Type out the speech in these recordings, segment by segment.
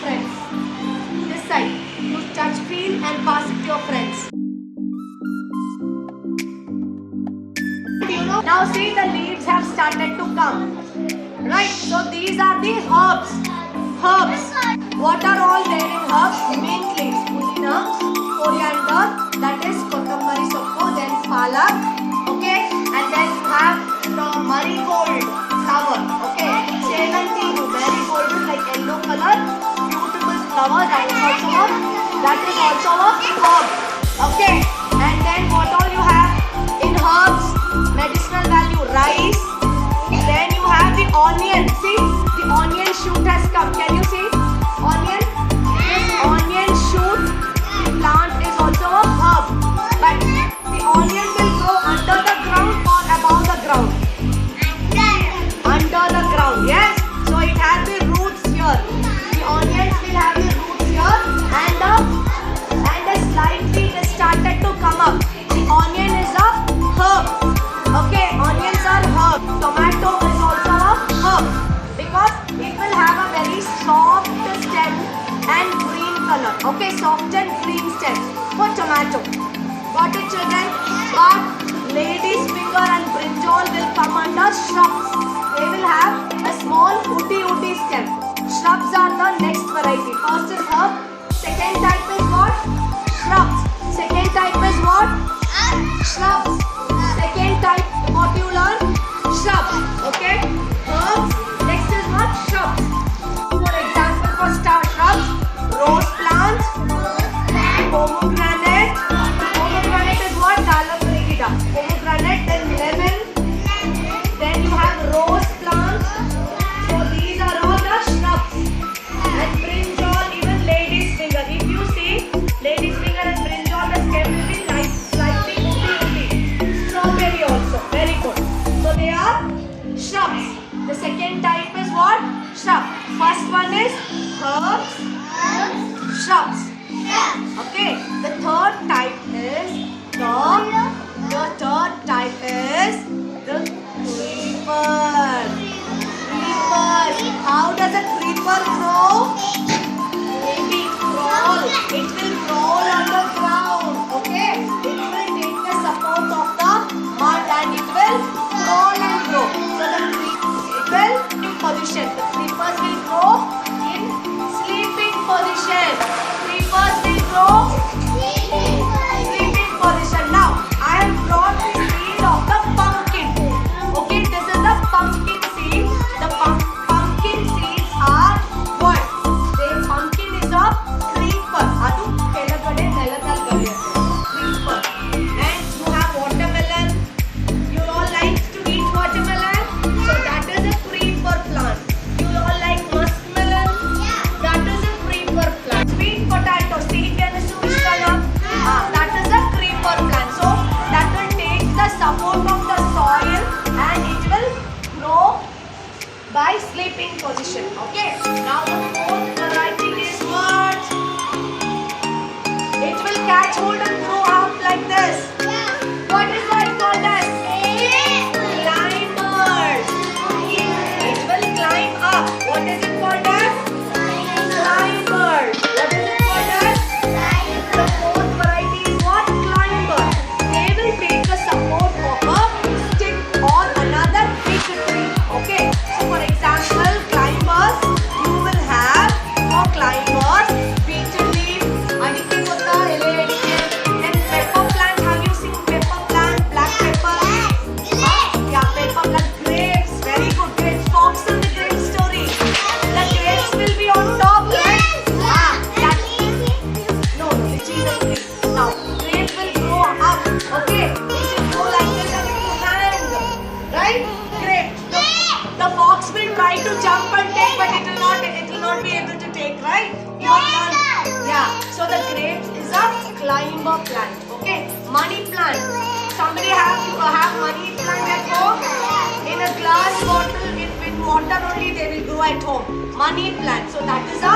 friends. This side. You touch, feel and pass it to your friends. Now see, the leaves have started to come. Right, so these are the herbs. Herbs. What are all there in herbs? Mint leaves, pudina, coriander, that is kothambari soppu, then palak, okay, and then you have the marigold flower, okay, sevanti, marigold is like yellow color, beautiful flower, that is also a herb, okay, and then what all you have in herbs, medicinal value, rice, then you have the onion, see, the onion shoot has come, can you see? Onion, this onion shoot plant is also a herb, but the onion will grow under the ground or above the ground? Under the ground, yes. So it has the roots here. The onions will have the roots here and slightly it started to come up. The onion is a herb. Okay, onions are herb. Tomato is also a herb because it will have a very soft stem and green color. Okay, soft and green stem for tomato. Got it, children? But lady's finger and brinjal will come under shrubs. They will have a small woody stem. Shrubs are the next variety. First is herb. Second type is what? Shrubs. Second type is what? Shrubs. Second type, what you learn? Shrubs. Okay? Herbs. Next is what? Shrubs. For example, for shrubs, rose plant, pomegranate. Pomegranate is what? Dalambrigida. Pomegranate, then lemon. Then you have rose plant. So these are all the shrubs. And brinjal, even lady's finger. If you see, lady's finger and brinjal, the stem will be slightly woody. Strawberry also. Very good. So they are shrubs. The second type is what? Shrub. First one is herbs. Shrubs. Okay. The third type is the creeper. Creeper. How does a creeper grow? Maybe crawl. It will crawl on the ground. Okay. It will take the support of the mud and it will crawl and grow. So it will in position. The creepers will grow in sleeping position. Creepers will grow sleeping position. Now I have brought the seed of the pumpkin. Okay, this is the pumpkin seed. The pumpkin seeds are what? The pumpkin is a creeper. Adu kelagade neladal galiyate. Creeper. And you have watermelon. You all like to eat watermelon. So that is a creeper plant. You all like muskmelon. That is a creeper plant. Sweet potato. Seed and that is a creeper plant. So that will take the support of the soil and it will grow by sleeping position. Okay. Now the fourth variety is what? It will catch hold and grow up like this. What is that called as? Climbers. It will climb up. What is it called as? Climber. What is it called as? The fourth variety is what? Climber. They will take the support of a stick or another big tree. Okay. So for example, climbers, you will have for climbers, beetle leaf, adike kotta, ele adike, then pepper plant. Have you seen pepper plant? Black pepper. Yeah, pepper plant. Grapes. Very good. Grapes. Fox in the grape story. The grapes will be on top, right? No, the cheese and grapes. Now, grapes will grow up. Okay. It will grow like this and it will hang. Right? Grape. The fox will try to jump and take, but it will not be able to take, right? Yeah. So the grapes is a climber plant. Okay. Money plant. Somebody have money plant at home? In a glass bottle with water only they will grow at home. Money plant. So that is a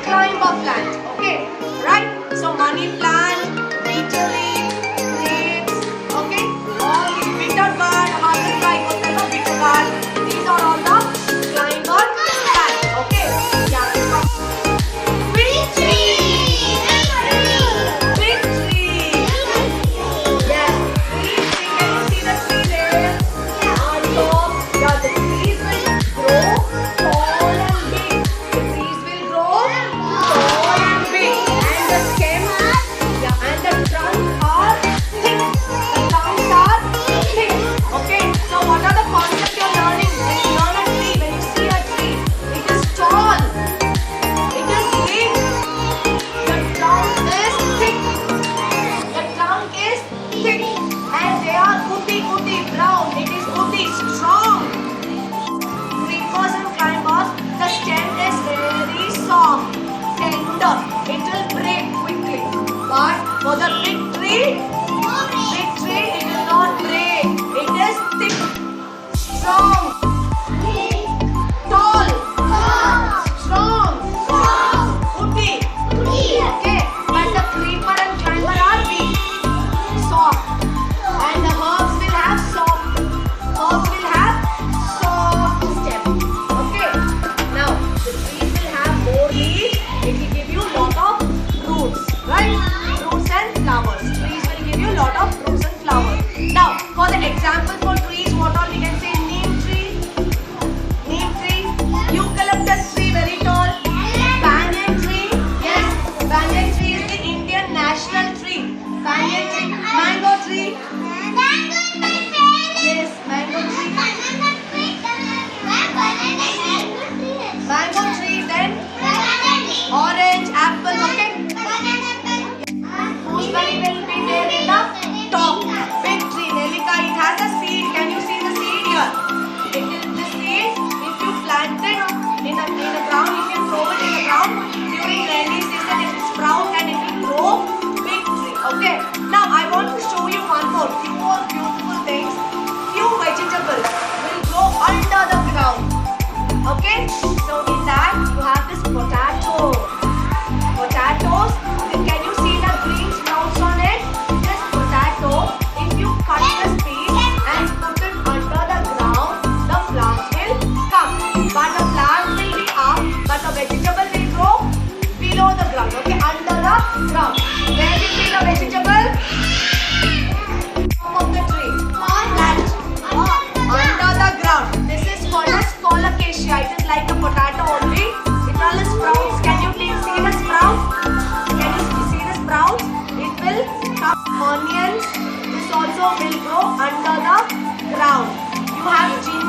climber plant. Okay. Right? So money plant, beetle leaf, grapes. Okay. All these bitter gourd, bitter gourd. These are all the climber plant. Okay. Yeah.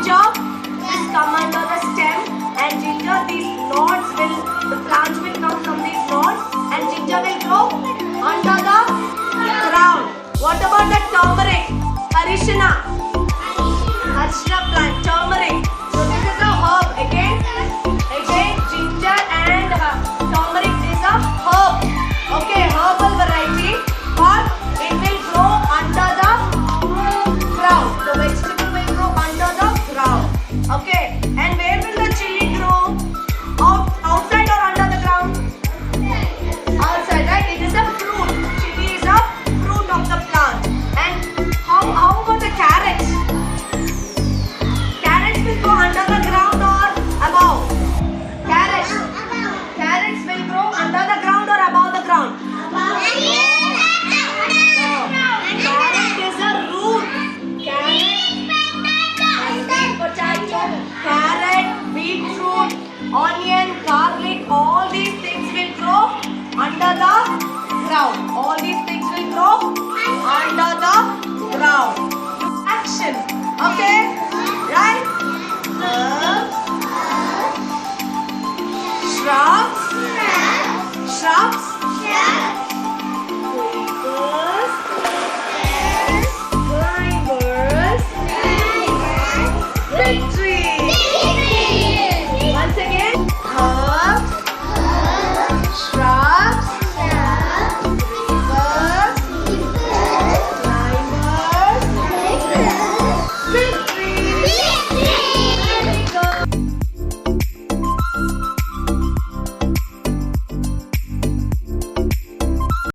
ginger, this come under the stem, and ginger, these